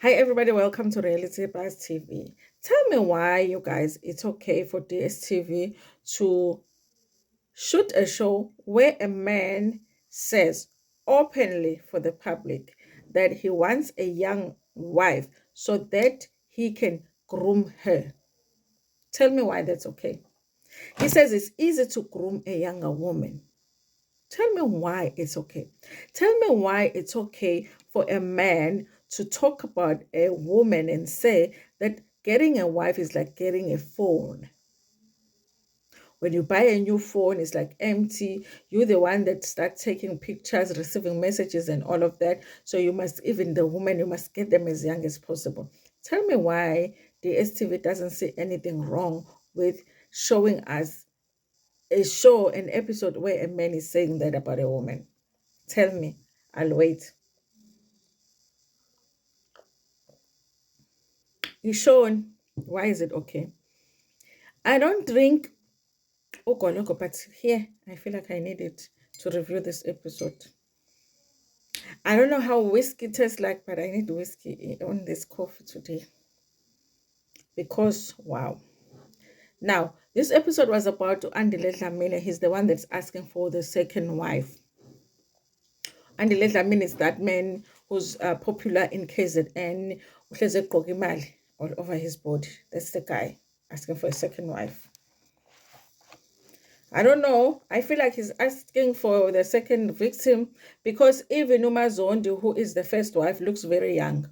Hi everybody, welcome to Reality Buzz TV. Tell me why you guys it's okay for DSTV to shoot a show where a man says openly for the public that he wants a young wife so that he can groom her. Tell me why that's okay. He says it's easy to groom a younger woman. Tell me why it's okay. Tell me why it's okay for a man to talk about a woman and say that getting a wife is like getting a phone. When you buy a new phone, it's like empty. You're the one that starts taking pictures, receiving messages, and all of that. So you must, even the woman, you must get them as young as possible. Tell me why the STV doesn't see anything wrong with showing us a show, an episode where a man is saying that about a woman. Tell me. I'll wait. You shown. Why is it okay? I don't drink Ogoloko, but here I feel like I need it to review this episode. I don't know how whiskey tastes like, but I need whiskey on this coffee today. Because wow. Now, this episode was about Andile Dlamini. He's the one that's asking for the second wife. Andile Dlamini is that man who's popular in KZN, who has a Gogimali all over his body. That's the guy asking for a second wife. I don't know. I feel like he's asking for the second victim because even Umazondi, who is the first wife, looks very young.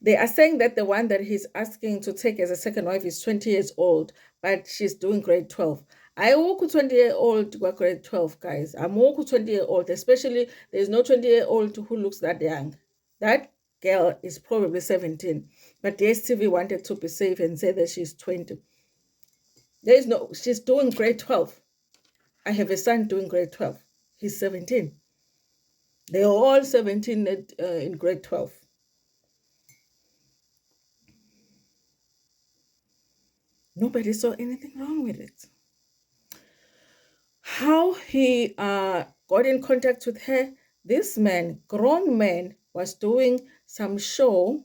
They are saying that the one that he's asking to take as a second wife is 20 years old, but she's doing grade 12. I walk 20-year-old grade 12, guys. I'm walk 20-year-old, especially there's no 20-year-old who looks that young. That girl is probably 17, but the STV wanted to be safe and say that she's 20. She's doing grade 12. I have a son doing grade 12. He's 17. They are all 17 in grade 12. Nobody saw anything wrong with it. How he got in contact with her, this man, grown man, was doing some show.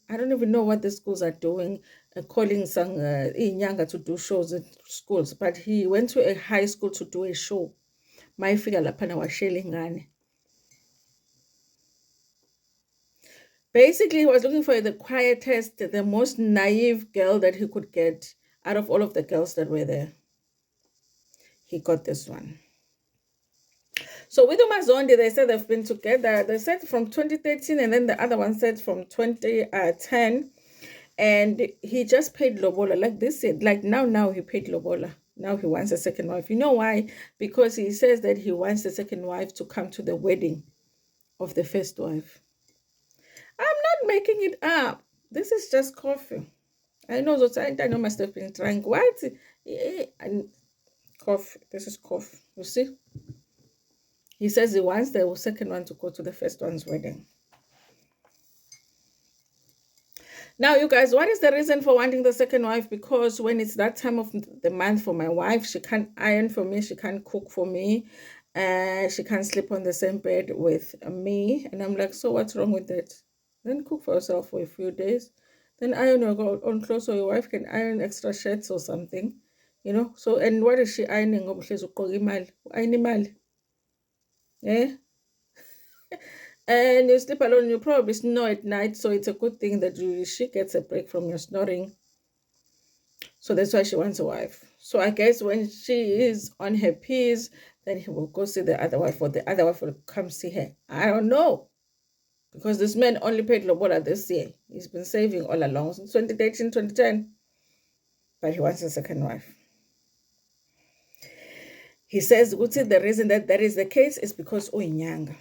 I don't even know what the schools are doing, calling some inyanga to do shows at schools, but he went to a high school to do a show. My figure lapana was shelling. Basically, he was looking for the quietest, the most naive girl that he could get out of all of the girls that were there. He got this one. So with Umazondi, they said they've been together. They said from 2013, and then the other one said from 2010. And he just paid Lobola. Like this, like now he paid Lobola. Now he wants a second wife. You know why? Because he says that he wants the second wife to come to the wedding of the first wife. I'm not making it up. This is just coffee. I know that I know must have been trying. What? And coffee. This is coffee. You see? He says he wants the second one to go to the first one's wedding. Now, you guys, what is the reason for wanting the second wife? Because when it's that time of the month for my wife, she can't iron for me, she can't cook for me, she can't sleep on the same bed with me. And I'm like, so what's wrong with that? Then cook for yourself for a few days. Then iron your own clothes so your wife can iron extra shirts or something. You know? So, and what is she ironing? Yeah? And you sleep alone, you probably snore at night, so it's a good thing that she gets a break from your snoring. So that's why she wants a wife. So I guess when she is on her P's, then he will go see the other wife, or the other wife will come see her. I don't know. Because this man only paid Lobola this year. He's been saving all along since 2013, 2010. But he wants a second wife. He says, the reason that is the case is because Nyanga.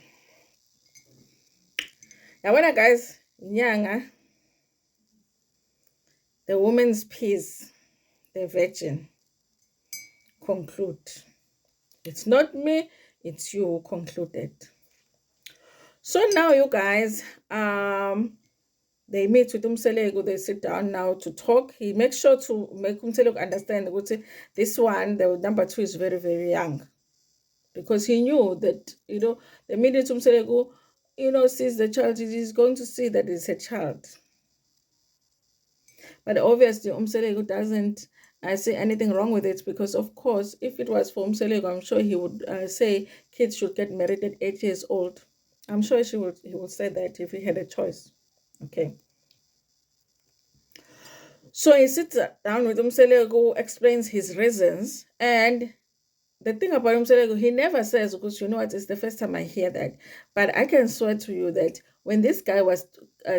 Now, when guys, Nyanga, the woman's peace, the virgin, conclude. It's not me, it's you who concluded. So now you guys, they meet with Umselego, they sit down now to talk. He makes sure to make Umselego understand that this one, the number 2 is very, very young. Because he knew that, the minute Umselego sees the child, he's going to see that it's a child. But obviously, Umselego doesn't see anything wrong with it, because, of course, if it was for Umselego, I'm sure he would say kids should get married at 8 years old. I'm sure he would say that if he had a choice. Okay. So he sits down with Umselego, explains his reasons, and the thing about him, he never says, because it's the first time I hear that. But I can swear to you that when this guy was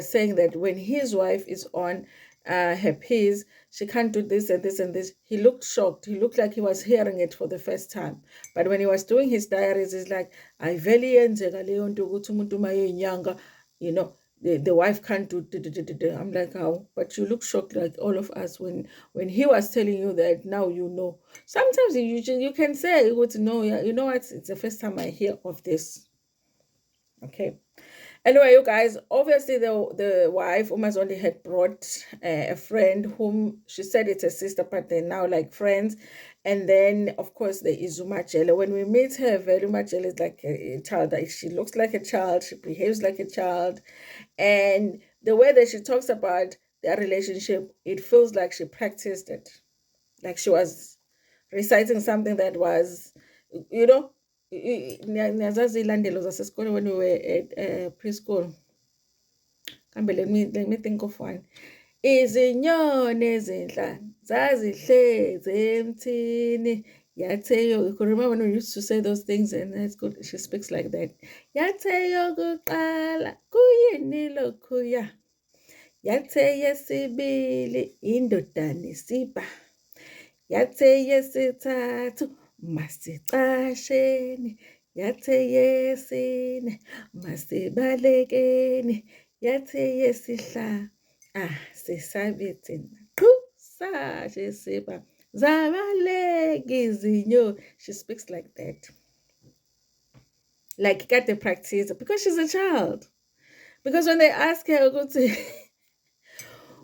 saying that when his wife is on her piece, she can't do this and this and this, he looked shocked. He looked like he was hearing it for the first time. But when he was doing his diaries, he's like, I very the wife can't do. I'm like, how? But you look shocked like all of us when he was telling you that. Now you know. Sometimes you can say, no, yeah, you know what? It's the first time I hear of this. Okay. Anyway, you guys, obviously the wife Umazonde had brought a friend whom she said it's a sister, but they're now like friends. And then, of course, there is Umajele. When we meet her, very Umajele is like a child. Like, she looks like a child. She behaves like a child. And the way that she talks about their relationship, it feels like she practiced it. Like she was reciting something that was, you know, niyazazi ilandelo zasesikole when we were at preschool. Let me think of one. Izinyoni ezinhlanu zazihlezi emthini yathe you could remember when we used to say those things, and it's good she speaks like that. Yathe yokuqala kuyini lokhuya, yathe yesibili indodana isipha, yathe yesithathu masicasheni, yathe yesine masibalekeni, yathe yesihlanu sisabetheni qhu sashe siba zabaleka izinyoni. She speaks like that. Like got the practice because she's a child. Because when they ask her,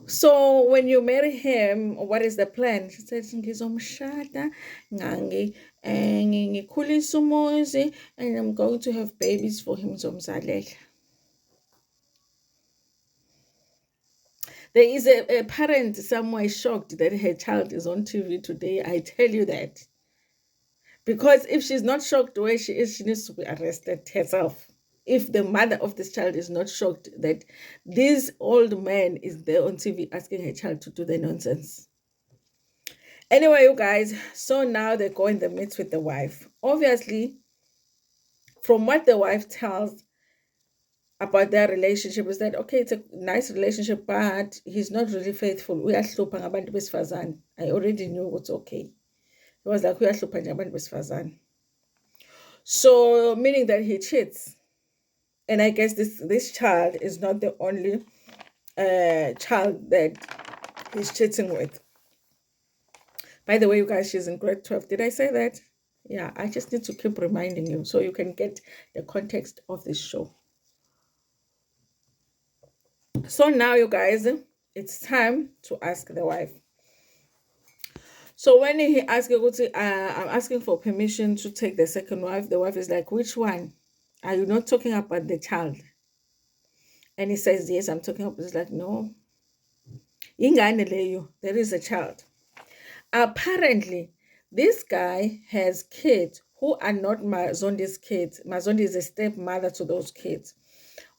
so when you marry him, what is the plan? She said, ngizomshada, ngikhulise umuzi, and I'm going to have babies for him. Ngizomzalela. There is a parent somewhere shocked that her child is on TV today. I tell you that. Because if she's not shocked where she is, she needs to be arrested herself. If the mother of this child is not shocked that this old man is there on TV asking her child to do the nonsense. Anyway, you guys, so now they go in the midst with the wife. Obviously, from what the wife tells about their relationship is that, okay, it's a nice relationship, but he's not really faithful. I already knew what's okay. It was like, so meaning that he cheats. And I guess this child is not the only child that he's cheating with. By the way, you guys, she's in grade 12. Did I say that? Yeah, I just need to keep reminding you so you can get the context of this show. So now, you guys, it's time to ask the wife. So when he asked, I'm asking for permission to take the second wife, the wife is like, which one? Are you not talking about the child? And he says, yes, I'm talking about. It's like, no. There is a child. Apparently, this guy has kids who are not Mazondi's kids. Mazondi is a stepmother to those kids.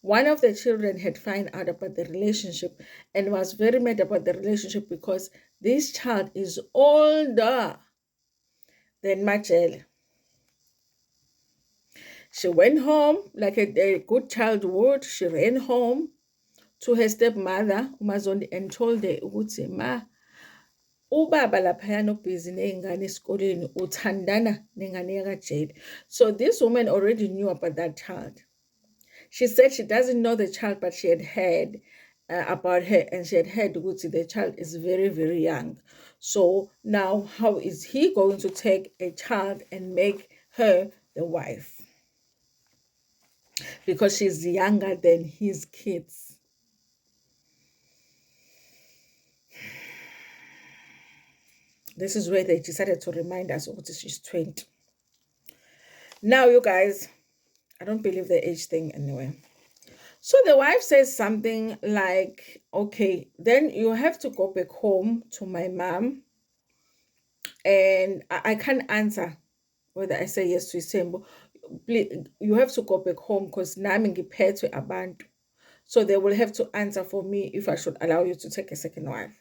One of the children had found out about the relationship and was very mad about the relationship because this child is older than Majel. She went home like a good child would. She ran home to her stepmother, Umazondi, and told her, Ma, ubaba laphayana ubhizi ney'ngane esikoleni uthandana nengane yakajade. So this woman already knew about that child. She said she doesn't know the child, but she had heard about her, and she had heard the child is very, very young. So now how is he going to take a child and make her the wife? Because she's younger than his kids. This is where they decided to remind us she's 20. Now, you guys, I don't believe the age thing anyway. So the wife says something like, okay, then you have to go back home to my mom, and I can't answer whether I say yes to Isembo. Please, you have to go back home because nami ngiphethwe abantu. So they will have to answer for me if I should allow you to take a second wife.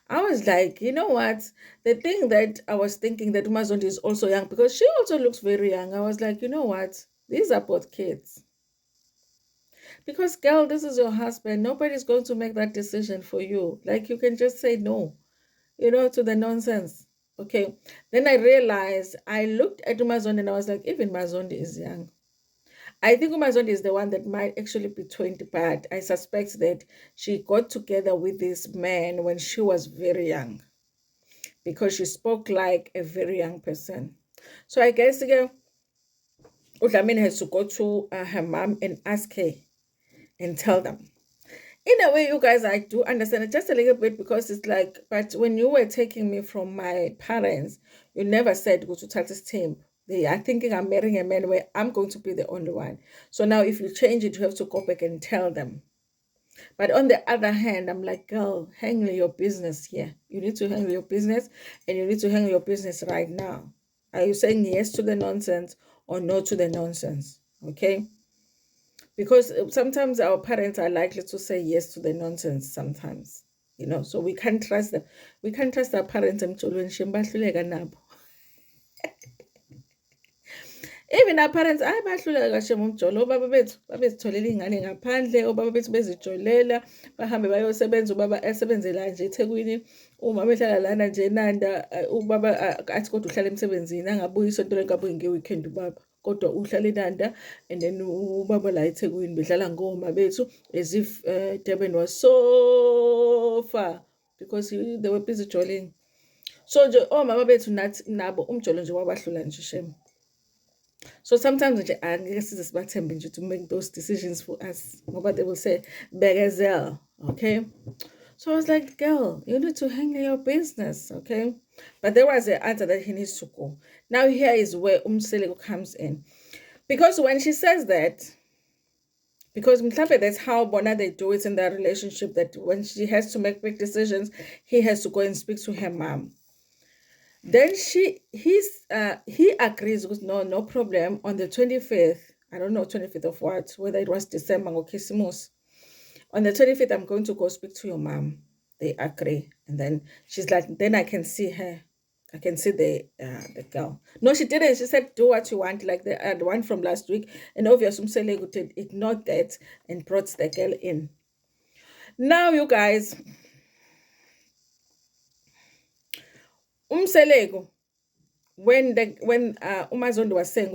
I was like, you know what? The thing that I was thinking that Umazondi is also young because she also looks very young. I was like, you know what? These are both kids. Because, girl, this is your husband. Nobody's going to make that decision for you. Like, you can just say no, to the nonsense. Okay. Then I realized, I looked at Umazondi and I was like, even Mazondi is young. I think Umazondi is the one that might actually be 20, but I suspect that she got together with this man when she was very young because she spoke like a very young person. So I guess again, Udlamin has to go to her mom and ask her and tell them. In a way, you guys, I do understand it just a little bit because it's like, but when you were taking me from my parents, you never said go to Tata's team. They are thinking I'm marrying a man where I'm going to be the only one. So now if you change it, you have to go back and tell them. But on the other hand, I'm like, girl, handle your business here. You need to handle your business and you need to handle your business right now. Are you saying yes to the nonsense or no to the nonsense? Okay? Because sometimes our parents are likely to say yes to the nonsense sometimes. So we can't trust them. We can't trust our parents. Even our parents bahluleka kahle ngomjolo. Obaba bethu babezitholela ingane ngaphandle, obaba bethu bezijolela, bahambe bayosebenza, ubaba esebenzela nje eThekwini, uma behlala lana nje eNanda, ubaba athi kodwa uhlala emsebenzini, angabuyi isonto lonke, abuye nge-weekend ubaba. Kodwa uhlala eNanda and then ubaba la eThekwini bedlala ngoma bethu as if Durban was so far because they were busy joling. So nje omama bethu nathi nabo umjolo nje wabahlula nje shame. So sometimes I guess it's about time to make those decisions for us. But they will say, Begazel, okay? So I was like, girl, you need to handle your business, okay? But there was an answer that he needs to go. Now here is where Umseleko comes in. Because when she says that, because that's how Bona they do it in their relationship, that when she has to make big decisions, he has to go and speak to her mom. Then he agrees with no problem on the 25th. I don't know 25th of what, whether it was December or Christmas. On the 25th, I'm going to go speak to your mom. They agree. And then she's like, then I can see her. I can see the girl. No, she didn't. She said, do what you want, like the one from last week. And obviously, Umseleko ignored that and brought the girl in. Now, you guys, Umseleko, when Umazondi was saying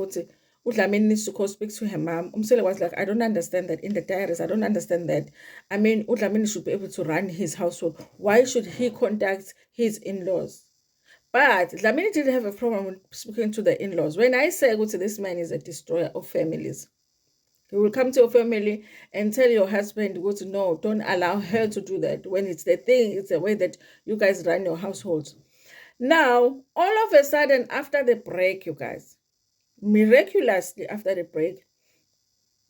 Udlamini needs to go speak to her mom, Umsele was like, I don't understand that in the diaries. I don't understand that. I mean, Udlamini should be able to run his household. Why should he contact his in-laws? But Dlamini didn't have a problem with speaking to the in-laws. When I say this man is a destroyer of families, he will come to your family and tell your husband, no, don't allow her to do that. When it's the thing, it's the way that you guys run your households. Now, all of a sudden, after the break, you guys, miraculously after the break,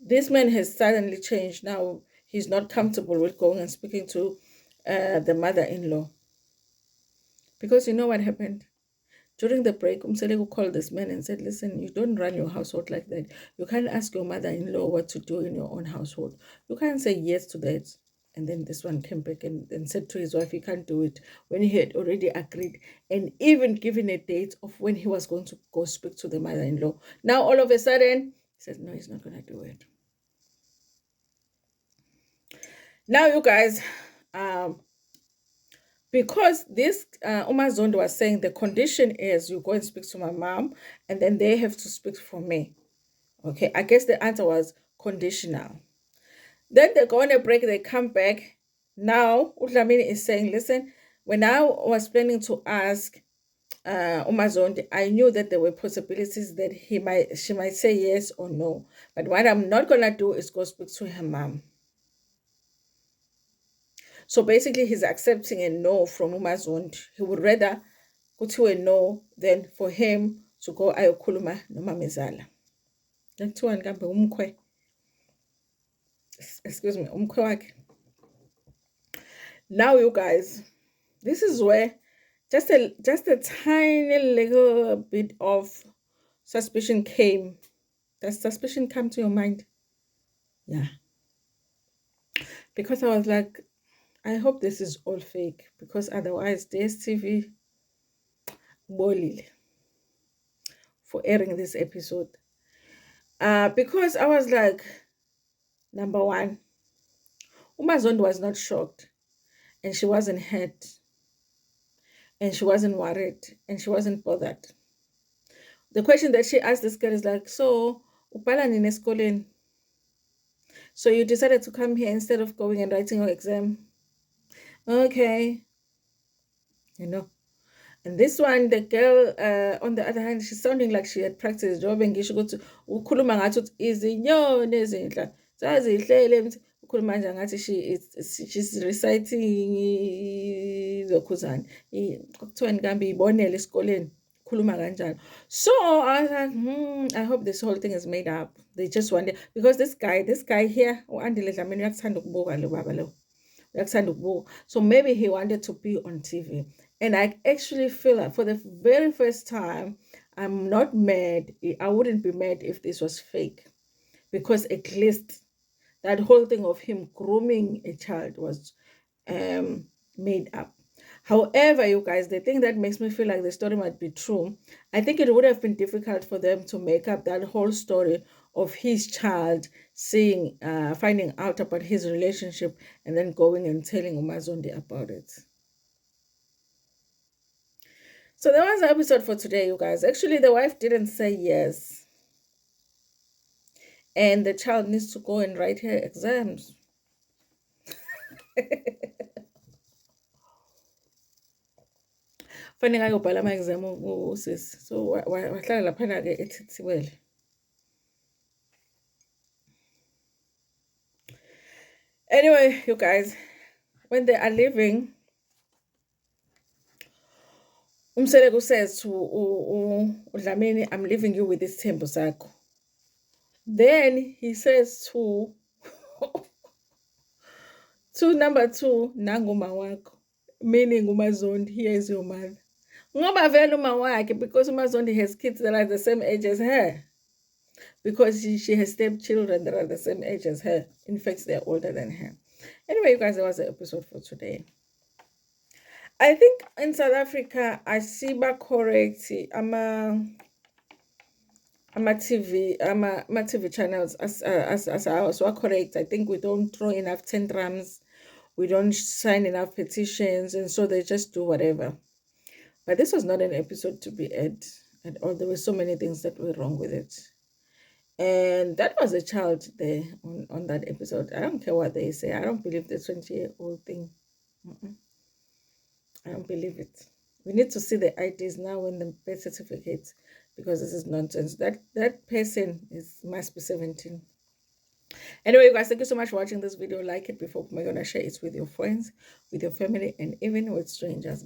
this man has suddenly changed. Now, he's not comfortable with going and speaking to the mother-in-law. Because you know what happened? During the break, Umseleko called this man and said, listen, you don't run your household like that. You can't ask your mother-in-law what to do in your own household. You can't say yes to that. And then this one came back and said to his wife, he can't do it, when he had already agreed and even given a date of when he was going to go speak to the mother-in-law. Now, all of a sudden, he said, no, he's not going to do it. Now, you guys, because this Umazondi was saying the condition is you go and speak to my mom and then they have to speak for me. Okay, I guess the answer was conditional. Then they go on a break, they come back. Now, Udlamini is saying, listen, when I was planning to ask Umazondi, I knew that there were possibilities that she might say yes or no. But what I'm not going to do is go speak to her mom. So basically, he's accepting a no from Umazondi. He would rather go to a no than for him to go ayokhuluma nomamezala. Let's umkhwe. excuse me, umkhwakhe. Now, you guys, this is where just a tiny little bit of suspicion came. Does suspicion come to your mind? Yeah. Because I was like, I hope this is all fake, because otherwise DSTV bolile for airing this episode. Because I was like, number one, Umazond was not shocked, and she wasn't hurt, and she wasn't worried, and she wasn't bothered. The question that she asked this girl is like, so upala nini esikoleni? So you decided to come here instead of going and writing your exam? Okay. You know. And this one, the girl, on the other hand, she's sounding like she had practiced job, and ngisho ukuthi ukhuluma ngathi uthi izinyoni ezinhla zazihlele ukhuluma nje ngathi she's reciting lokhuzana kuthiwani kambe ibonele esikoleni ukhuluma kanjalo. So I was like, I hope this whole thing is made up. They just wanted, because this guy here, uAndile Dlamini uyakuthanda ukubuka lo baba lo. So maybe he wanted to be on TV. And I actually feel like for the very first time, I'm not mad. I wouldn't be mad if this was fake. Because at least that whole thing of him grooming a child was made up. However, you guys, the thing that makes me feel like the story might be true, I think it would have been difficult for them to make up that whole story of his child finding out about his relationship and then going and telling Umazondi about it. So that was the episode for today, you guys. Actually, the wife didn't say yes. And the child needs to go and write her exams. Fanele ayobhala ama-exam usisi. So wahlala laphana-ke ethithiwele. Anyway, you guys, when they are leaving, Umseleko says to Dlamini, I'm leaving you with this thembu sakho. Then he says to number 2, nanguma wakho, meaning Umazondi, here is your mother. Ngoba vele uma wakhe, because Umazondi has kids that are the same age as her. Because she has stepchildren that are the same age as her. In fact, they're older than her. Anyway, you guys, that was the episode for today. I think in South Africa, I see back correct. I'm a TV channels as I also correct. I think we don't throw enough tantrums, we don't sign enough petitions, and so they just do whatever. But this was not an episode to be aired at all. There were so many things that were wrong with it. And that was a child there on that episode. I don't care what they say. I don't believe the 20-year-old thing. I don't believe it. We need to see the IDs now and the birth certificates, because this is nonsense. That person must be 17. Anyway, you guys, thank you so much for watching this video. Like it before you're gonna share it with your friends, with your family, and even with strangers.